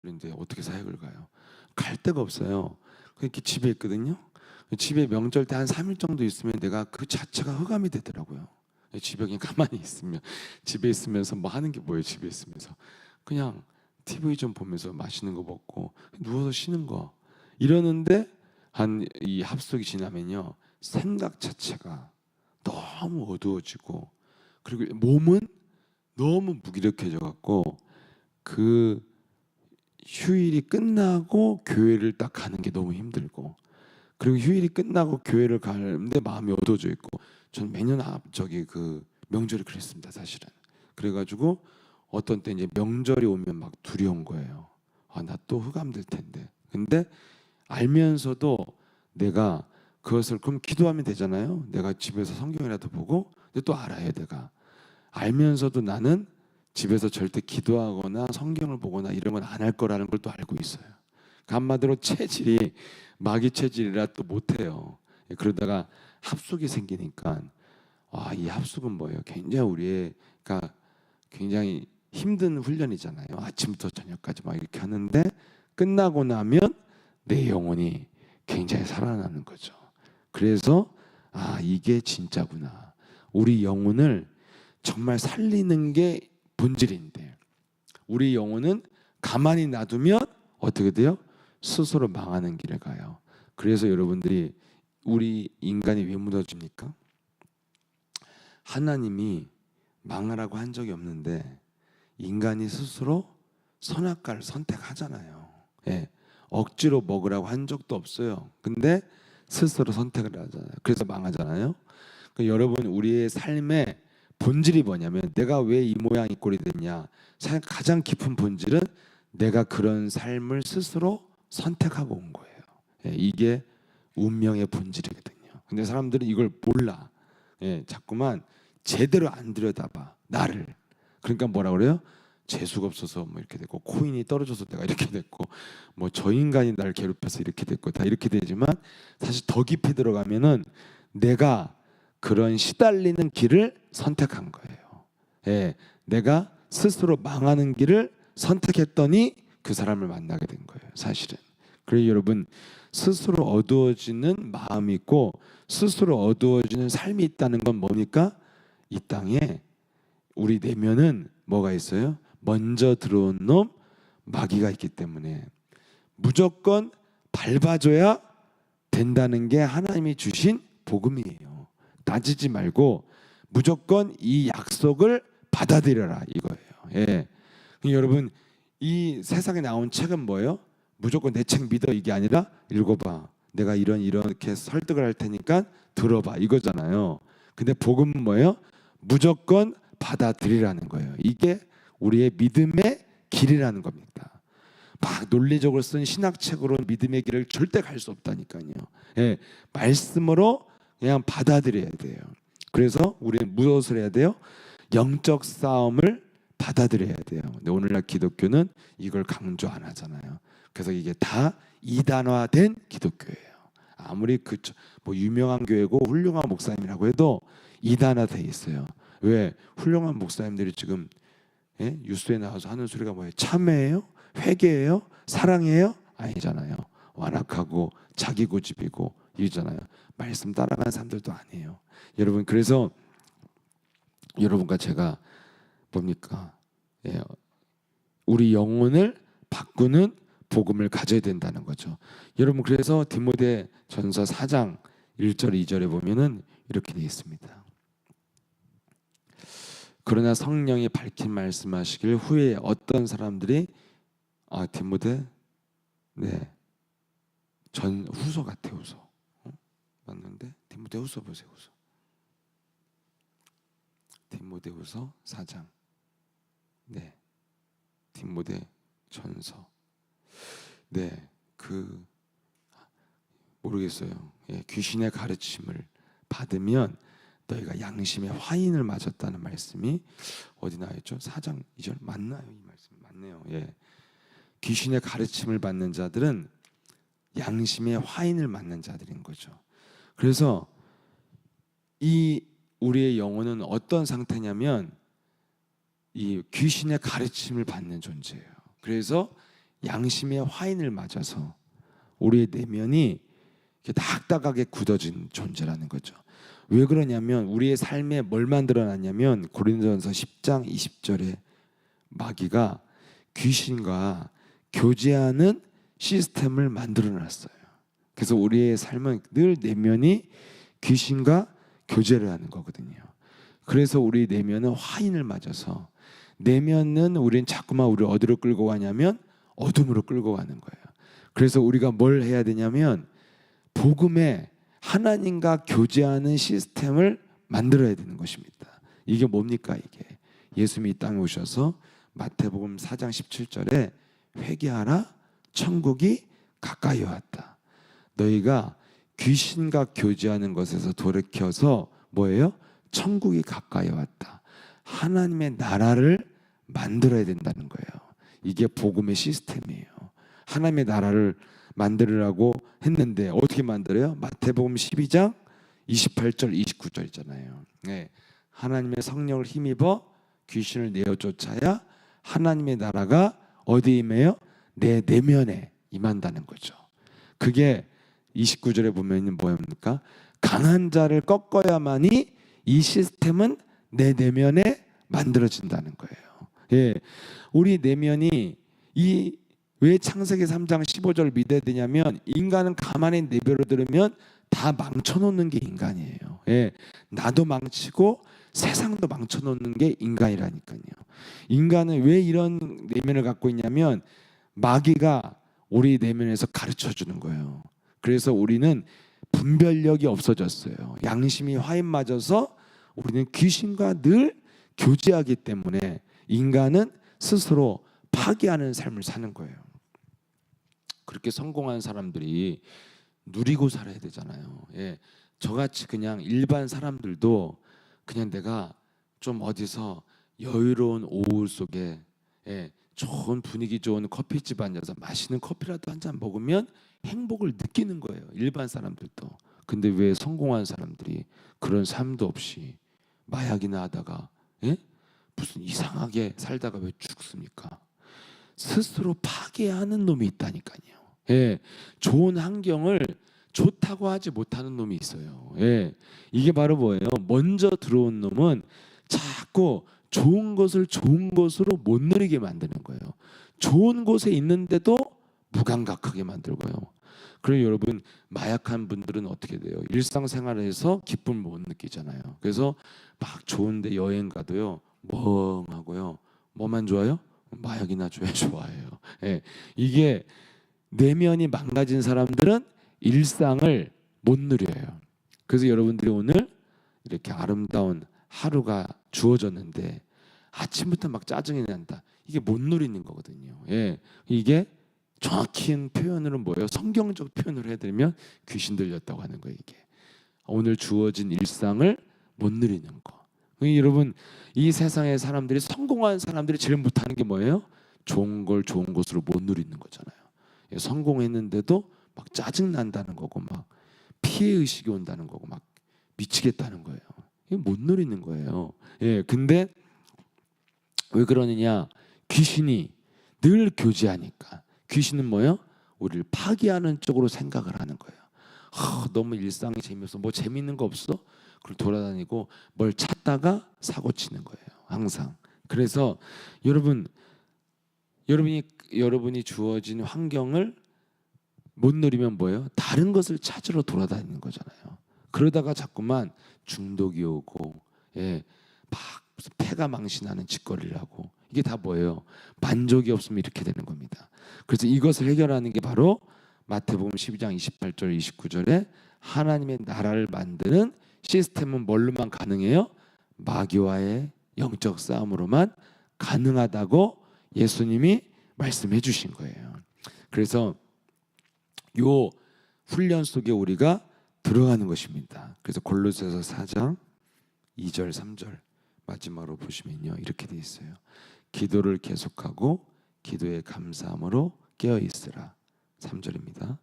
그런데 어떻게 사역을 가요? 갈 데가 없어요. 그렇게 집에 있거든요. 집에 명절 때 한 3일 정도 있으면 내가 그 자체가 흑암이 되더라고요. 집에 그냥 가만히 있으면, 집에 있으면서 뭐 하는 게 뭐예요? 집에 있으면서 그냥 TV 좀 보면서 맛있는 거 먹고 누워서 쉬는 거 이러는데, 한 이 합숙이 지나면요, 생각 자체가 너무 어두워지고, 그리고 몸은 너무 무기력해져 갖고, 그 휴일이 끝나고 교회를 딱 가는 게 너무 힘들고, 그리고 휴일이 끝나고 교회를 가는데 마음이 어두워져 있고. 전 매년 저기 그 명절이 그랬습니다, 사실은. 그래가지고 어떤 때 이제 명절이 오면 막 두려운 거예요. 아, 나 또 흑암될 텐데. 근데 알면서도 내가 그것을, 그럼 기도하면 되잖아요. 내가 집에서 성경이라도 보고. 근데 또 알아요, 내가 알면서도 나는 집에서 절대 기도하거나 성경을 보거나 이런 건 안 할 거라는 걸 또 알고 있어요. 한마디로 체질이 마귀 체질이라 또 못해요. 그러다가 합숙이 생기니까, 이 합숙은 뭐예요? 굉장히 우리의, 그러니까 굉장히 힘든 훈련이잖아요. 아침부터 저녁까지 막 이렇게 하는데, 끝나고 나면 내 영혼이 굉장히 살아나는 거죠. 그래서 이게 진짜구나. 우리 영혼을 정말 살리는 게 본질인데, 우리 영혼은 가만히 놔두면 어떻게 돼요? 스스로 망하는 길을 가요. 그래서 여러분들이, 우리 인간이 왜 무너집니까? 하나님이 망하라고 한 적이 없는데 인간이 스스로 선악과를 선택하잖아요. 예, 억지로 먹으라고 한 적도 없어요. 근데 스스로 선택을 하잖아요. 그래서 망하잖아요. 그러니까 여러분, 우리의 삶의 본질이 뭐냐면, 내가 왜 이 모양 이 꼴이 됐냐, 가장 깊은 본질은 내가 그런 삶을 스스로 선택하고 온 거예요. 예, 이게 운명의 본질이거든요. 근데 사람들은 이걸 몰라. 예, 자꾸만 제대로 안 들여다봐, 나를. 그러니까 뭐라 그래요? 재수가 없어서 뭐 이렇게 됐고, 코인이 떨어져서 내가 이렇게 됐고, 뭐 저 인간이 나를 괴롭혀서 이렇게 됐고, 다 이렇게 되지만, 사실 더 깊이 들어가면은 내가 그런 시달리는 길을 선택한 거예요. 예, 내가 스스로 망하는 길을 선택했더니 그 사람을 만나게 된 거예요, 사실은. 그래서 여러분, 스스로 어두워지는 마음이 있고 스스로 어두워지는 삶이 있다는 건 뭡니까? 이 땅에 우리 내면은 뭐가 있어요? 먼저 들어온 놈, 마귀가 있기 때문에 무조건 밟아줘야 된다는 게 하나님이 주신 복음이에요. 따지지 말고 무조건 이 약속을 받아들여라, 이거예요. 예. 여러분, 이 세상에 나온 책은 뭐예요? 무조건 내 책 믿어, 이게 아니라 읽어봐, 내가 이렇게 설득을 할 테니까 들어봐, 이거잖아요. 근데 복음은 뭐예요? 무조건 받아들이라는 거예요. 이게 우리의 믿음의 길이라는 겁니다. 막 논리적으로 쓴 신학책으로 믿음의 길을 절대 갈 수 없다니까요. 예, 말씀으로 그냥 받아들여야 돼요. 그래서 우리는 무엇을 해야 돼요? 영적 싸움을 받아들여야 돼요. 근데 오늘날 기독교는 이걸 강조 안 하잖아요. 그래서 이게 다 이단화된 기독교예요. 아무리 뭐 유명한 교회고 훌륭한 목사님이라고 해도 이단화돼 있어요. 왜? 훌륭한 목사님들이 지금 뉴스에 나와서 하는 소리가 뭐예요? 참회예요? 회개예요? 사랑이에요? 아니잖아요. 완악하고 자기 고집이고 이잖아요. 말씀 따라가는 사람들도 아니에요. 여러분, 그래서 여러분과 제가 뭡니까? 우리 영혼을 바꾸는 복음을 가져야 된다는 거죠. 여러분, 그래서 디모데전서 4장 1절 2절에 보면은 이렇게 되어 있습니다. 그러나 성령이 밝힌 말씀하시길 후에 어떤 사람들이, 디모데, 네, 전 후서 같아, 후서. 맞는데? 디모데후서 보세요, 후서. 디모데후서 4장. 네, 디모데전서. 네, 모르겠어요. 귀신의 가르침을 받으면 너희가 양심의 화인을 맞았다는 말씀이 어디 나와있죠? 4장 2절 맞나요? 이 말씀 맞네요. 예, 귀신의 가르침을 받는 자들은 양심의 화인을 맞는 자들인 거죠. 그래서 이 우리의 영혼은 어떤 상태냐면 이 귀신의 가르침을 받는 존재예요. 그래서 양심의 화인을 맞아서 우리의 내면이 이렇게 딱딱하게 굳어진 존재라는 거죠. 왜 그러냐면 우리의 삶에 뭘 만들어놨냐면 고린도전서 10장 20절에 마귀가 귀신과 교제하는 시스템을 만들어놨어요. 그래서 우리의 삶은 늘 내면이 귀신과 교제를 하는 거거든요. 그래서 우리 내면은 화인을 맞아서 내면은 우리는 자꾸만 우리를 어디로 끌고 가냐면 어둠으로 끌고 가는 거예요. 그래서 우리가 뭘 해야 되냐면 복음에 하나님과 교제하는 시스템을 만들어야 되는 것입니다. 이게 뭡니까 이게? 예수님이 이 땅에 오셔서 마태복음 4장 17절에 회개하라 천국이 가까이 왔다. 너희가 귀신과 교제하는 것에서 돌이켜서 뭐예요? 천국이 가까이 왔다. 하나님의 나라를 만들어야 된다는 거예요. 이게 복음의 시스템이에요. 하나님의 나라를 만들으라고 했는데 어떻게 만들어요? 마태복음 12장 28절 29절 있잖아요. 네. 하나님의 성령을 힘입어 귀신을 내어 쫓아야 하나님의 나라가 어디에 임해요? 내 내면에 임한다는 거죠. 그게 29절에 보면 뭐입니까? 강한 자를 꺾어야만이 이 시스템은 내 내면에 만들어진다는 거예요. 예, 우리 내면이 왜 창세기 3장 15절 믿어야 되냐면 인간은 가만히 내버려두면 다 망쳐놓는 게 인간이에요. 예, 나도 망치고 세상도 망쳐놓는 게 인간이라니까요. 인간은 왜 이런 내면을 갖고 있냐면 마귀가 우리 내면에서 가르쳐주는 거예요. 그래서 우리는 분별력이 없어졌어요. 양심이 화인 맞아서 우리는 귀신과 늘 교제하기 때문에 인간은 스스로 파괴하는 삶을 사는 거예요. 그렇게 성공한 사람들이 누리고 살아야 되잖아요. 예, 저같이 그냥 일반 사람들도 그냥 내가 좀 어디서 여유로운 오후 속에 좋은 분위기 좋은 커피집 앉아서 맛있는 커피라도 한 잔 먹으면 행복을 느끼는 거예요. 일반 사람들도. 근데 왜 성공한 사람들이 그런 삶도 없이 마약이나 하다가 무슨 이상하게 살다가 왜 죽습니까? 스스로 파괴하는 놈이 있다니까요. 좋은 환경을 좋다고 하지 못하는 놈이 있어요. 이게 바로 뭐예요? 먼저 들어온 놈은 자꾸 좋은 것을 좋은 것으로 못 누리게 만드는 거예요. 좋은 곳에 있는데도 무감각하게 만들고요. 그리고 여러분 마약한 분들은 어떻게 돼요? 일상생활에서 기쁨을 못 느끼잖아요. 그래서 막 좋은데 여행 가도요 멍하고요. 뭐만 좋아요? 마약이나 줘야 좋아해요. 이게 내면이 망가진 사람들은 일상을 못 누려요. 그래서 여러분들이 오늘 이렇게 아름다운 하루가 주어졌는데 아침부터 막 짜증이 난다. 이게 못 누리는 거거든요. 이게 정확히 표현으로 뭐예요? 성경적 표현으로 해드리면 귀신 들렸다고 하는 거예요. 이게 오늘 주어진 일상을 못 누리는 거. 여러분 이 세상의 사람들이 성공한 사람들이 제일 못하는 게 뭐예요? 좋은 걸 좋은 것으로 못 누리는 거잖아요. 성공했는데도 막 짜증 난다는 거고 막 피해 의식이 온다는 거고 막 미치겠다는 거예요. 이게 못 누리는 거예요. 근데 왜 그러느냐? 귀신이 늘 교제하니까. 귀신은 뭐예요? 우리를 파괴하는 쪽으로 생각을 하는 거예요. 너무 일상이 재미없어. 뭐 재밌는 거 없어? 그걸 돌아다니고 뭘 찾다가 사고 치는 거예요. 항상. 그래서 여러분이 주어진 환경을 못 누리면 뭐예요? 다른 것을 찾으러 돌아다니는 거잖아요. 그러다가 자꾸만 중독이 오고 막 무슨 폐가 망신하는 짓거리를 하고 이게 다 뭐예요? 만족이 없으면 이렇게 되는 겁니다. 그래서 이것을 해결하는 게 바로 마태복음 12장 28절 29절에 하나님의 나라를 만드는 시스템은 뭘로만 가능해요? 마귀와의 영적 싸움으로만 가능하다고 예수님이 말씀해 주신 거예요. 그래서 요 훈련 속에 우리가 들어가는 것입니다. 그래서 골로새서 4장 2절 3절 마지막으로 보시면요 이렇게 돼 있어요. 기도를 계속하고 기도에 감사함으로 깨어 있으라. 3절입니다.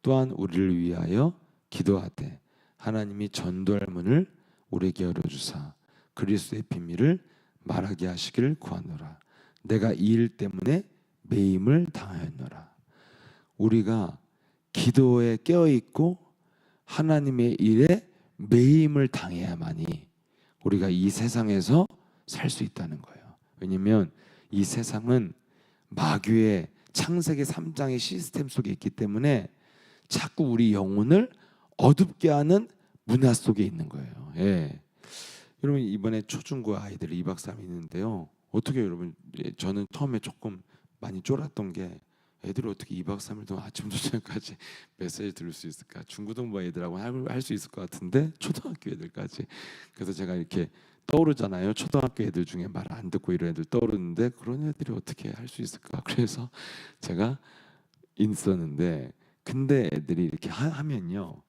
또한 우리를 위하여 기도하되 하나님이 전도할 문을 우리에게 열어주사 그리스도의 비밀을 말하게 하시기를 구하노라. 내가 이 일 때문에 매임을 당하였노라. 우리가 기도에 깨어있고 하나님의 일에 매임을 당해야만이 우리가 이 세상에서 살 수 있다는 거예요. 왜냐하면 이 세상은 마귀의 창세기 3장의 시스템 속에 있기 때문에 자꾸 우리 영혼을 어둡게 하는 문화 속에 있는 거예요. 예. 여러분 이번에 초중고 아이들이 2박 3일 있는데요. 어떻게 여러분, 저는 처음에 조금 많이 쫄았던 게 애들이 어떻게 2박 3일 동안 아침부터 저녁까지 메시지 들을 수 있을까? 중고등부 애들하고 할 수 있을 것 같은데 초등학교 애들까지. 그래서 제가 이렇게 떠오르잖아요. 초등학교 애들 중에 말 안 듣고 이런 애들 떠오르는데 그런 애들이 어떻게 할 수 있을까? 그래서 제가 있었는데, 근데 애들이 이렇게 하면요,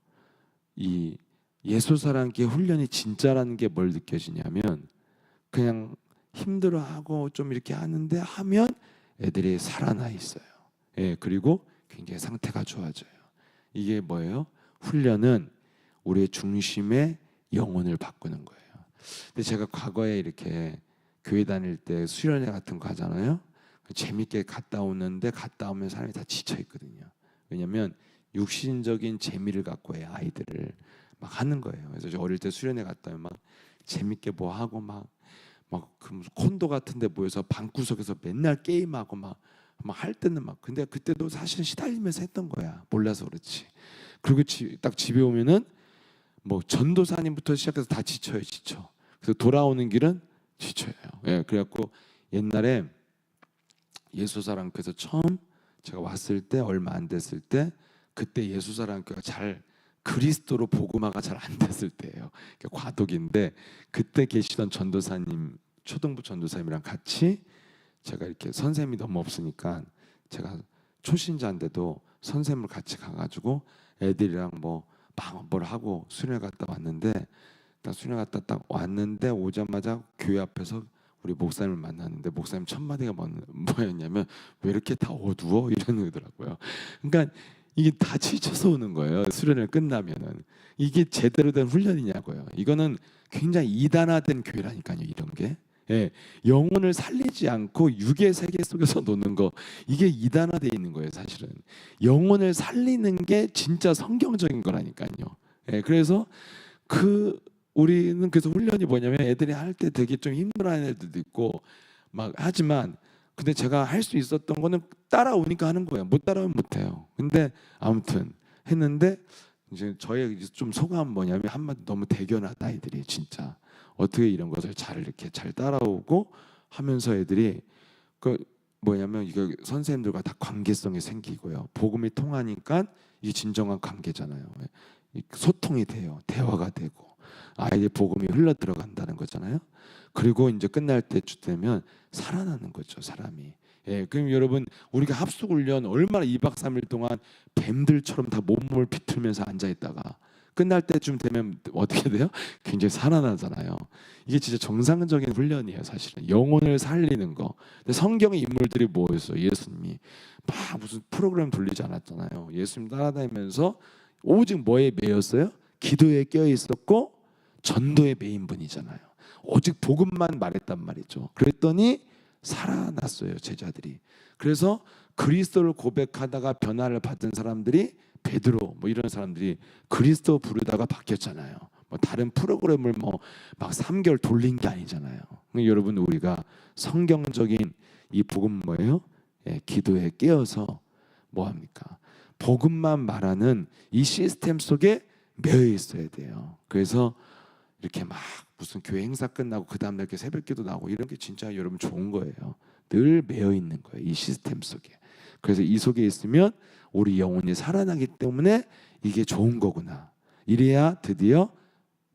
이 예수사랑교회 훈련이 진짜라는 게 뭘 느껴지냐면, 그냥 힘들어하고 좀 이렇게 하는데 하면 애들이 살아나 있어요. 예, 그리고 굉장히 상태가 좋아져요. 이게 뭐예요? 훈련은 우리의 중심의 영혼을 바꾸는 거예요. 근데 제가 과거에 이렇게 교회 다닐 때 수련회 같은 거 하잖아요. 재밌게 갔다 오는데 갔다 오면 사람이 다 지쳐 있거든요. 왜냐하면 육신적인 재미를 갖고 해요. 아이들을 막 하는 거예요. 그래서 저 어릴 때 수련회 갔다 오면 막 재밌게 뭐 하고 막 그 콘도 같은데 모여서 방구석에서 맨날 게임하고 막 할 때는 막, 근데 그때도 사실 시달리면서 했던 거야. 몰라서 그렇지. 그리고 딱 집에 오면은 뭐 전도사님부터 시작해서 다 지쳐요. 지쳐. 그래서 돌아오는 길은 지쳐요. 예, 그래갖고 옛날에 예수사랑교회에서 처음 제가 왔을 때 얼마 안 됐을 때, 그때 예수사랑교회가 잘 그리스도로 복음화가 잘 안 됐을 때예요. 과도기인데 그때 계시던 전도사님, 초등부 전도사님이랑 같이 제가 이렇게 선생님이 너무 없으니까 제가 초신자인데도 선생님을 같이 가가지고 애들이랑 뭘 하고 수련회 갔다 왔는데, 딱 수련회 갔다 딱 왔는데 오자마자 교회 앞에서 우리 목사님을 만났는데 목사님 첫 마디가 뭐였냐면 왜 이렇게 다 어두워? 이러더라고요. 그러니까 이게 다 지쳐서 오는 거예요. 수련회 끝나면은. 이게 제대로 된 훈련이냐고요. 이거는 굉장히 이단화된 교회라니까요. 이런 게. 예, 영혼을 살리지 않고 육의 세계 속에서 노는 거, 이게 이단화되어 있는 거예요. 사실은 영혼을 살리는 게 진짜 성경적인 거라니까요. 예, 그래서 우리는 그래서 훈련이 뭐냐면 애들이 할 때 되게 좀 힘들어하는 애들도 있고 막 하지만, 근데 제가 할 수 있었던 거는 따라오니까 하는 거예요. 못 따라오면 못 해요. 근데 아무튼 했는데, 이제 저의 좀 소감은 뭐냐면 한마디 너무 대견하다. 아이들이 진짜 어떻게 이런 것을 이렇게 잘 따라오고 하면서 애들이 뭐냐면 이거 선생님들과 다 관계성이 생기고요. 복음이 통하니까 이게 진정한 관계잖아요. 소통이 돼요. 대화가 되고 아이의 복음이 흘러 들어간다는 거잖아요. 그리고 이제 끝날 때쯤 되면 살아나는 거죠, 사람이. 예, 그럼 여러분 우리가 합숙훈련 얼마나 2박 3일 동안 뱀들처럼 다 몸을 비틀면서 앉아있다가 끝날 때쯤 되면 어떻게 돼요? 굉장히 살아나잖아요. 이게 진짜 정상적인 훈련이에요. 사실은 영혼을 살리는 거. 근데 성경의 인물들이 뭐였어요? 예수님이 막 무슨 프로그램 돌리지 않았잖아요. 예수님 따라다니면서 오직 뭐에 매였어요? 기도에 깨어 있었고 전도에 매인 분이잖아요. 오직 복음만 말했단 말이죠. 그랬더니 살아났어요, 제자들이. 그래서 그리스도를 고백하다가 변화를 받은 사람들이 베드로 이런 사람들이 그리스도 부르다가 바뀌었잖아요. 다른 프로그램을 막 3개월 돌린 게 아니잖아요. 여러분 우리가 성경적인 이 복음 뭐예요? 예, 기도에 깨어서 뭐 합니까? 복음만 말하는 이 시스템 속에 매여 있어야 돼요. 그래서 이렇게 막 무슨 교회 행사 끝나고 그 다음날 이렇게 새벽기도 나고 이런 게 진짜 여러분 좋은 거예요. 늘 매여 있는 거예요, 이 시스템 속에. 그래서 이 속에 있으면 우리 영혼이 살아나기 때문에 이게 좋은 거구나. 이래야 드디어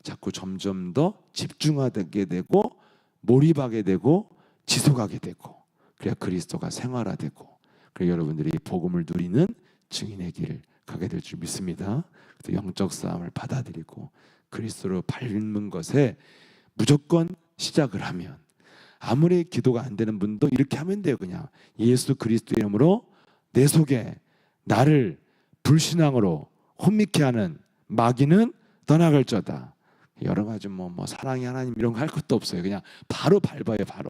자꾸 점점 더 집중하게 되고 몰입하게 되고 지속하게 되고, 그래야 그리스도가 생활화되고, 그래야 여러분들이 복음을 누리는 증인의 길 가게 될 줄 믿습니다. 그래서 영적 싸움을 받아들이고 그리스도로 밟는 것에 무조건 시작을 하면, 아무리 기도가 안 되는 분도 이렇게 하면 돼요. 그냥 예수 그리스도의 이름으로 내 속에 나를 불신앙으로 혼미케 하는 마귀는 떠나갈저다. 여러 가지 사랑의 하나님 이런 거 할 것도 없어요. 그냥 바로 밟아요. 바로.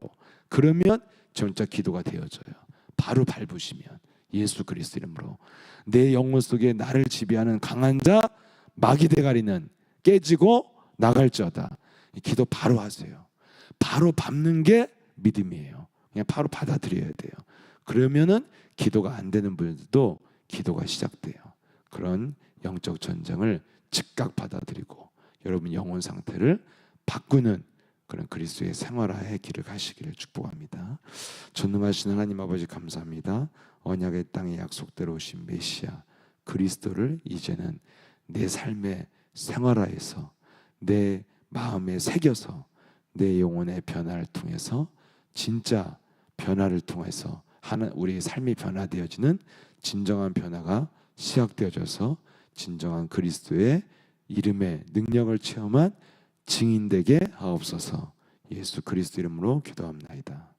그러면 진짜 기도가 되어져요. 바로 밟으시면 예수 그리스도 이름으로 내 영혼 속에 나를 지배하는 강한 자 마귀 대가리는 깨지고 나갈지어다. 기도 바로 하세요. 바로 밟는 게 믿음이에요. 그냥 바로 받아들여야 돼요. 그러면은 기도가 안 되는 분들도 기도가 시작돼요. 그런 영적 전쟁을 즉각 받아들이고 여러분 영혼 상태를 바꾸는 그런 그리스도의 생활화의 길을 가시기를 축복합니다. 전능하신 하나님 아버지 감사합니다. 언약의 땅에 약속대로 오신 메시아 그리스도를 이제는 내 삶의 생활화에서 내 마음에 새겨서 내 영혼의 변화를 통해서 진짜 변화를 통해서 우리의 삶이 변화되어지는 진정한 변화가 시작되어져서 진정한 그리스도의 이름의 능력을 체험한 증인되게 하옵소서. 예수 그리스도 이름으로 기도합나이다.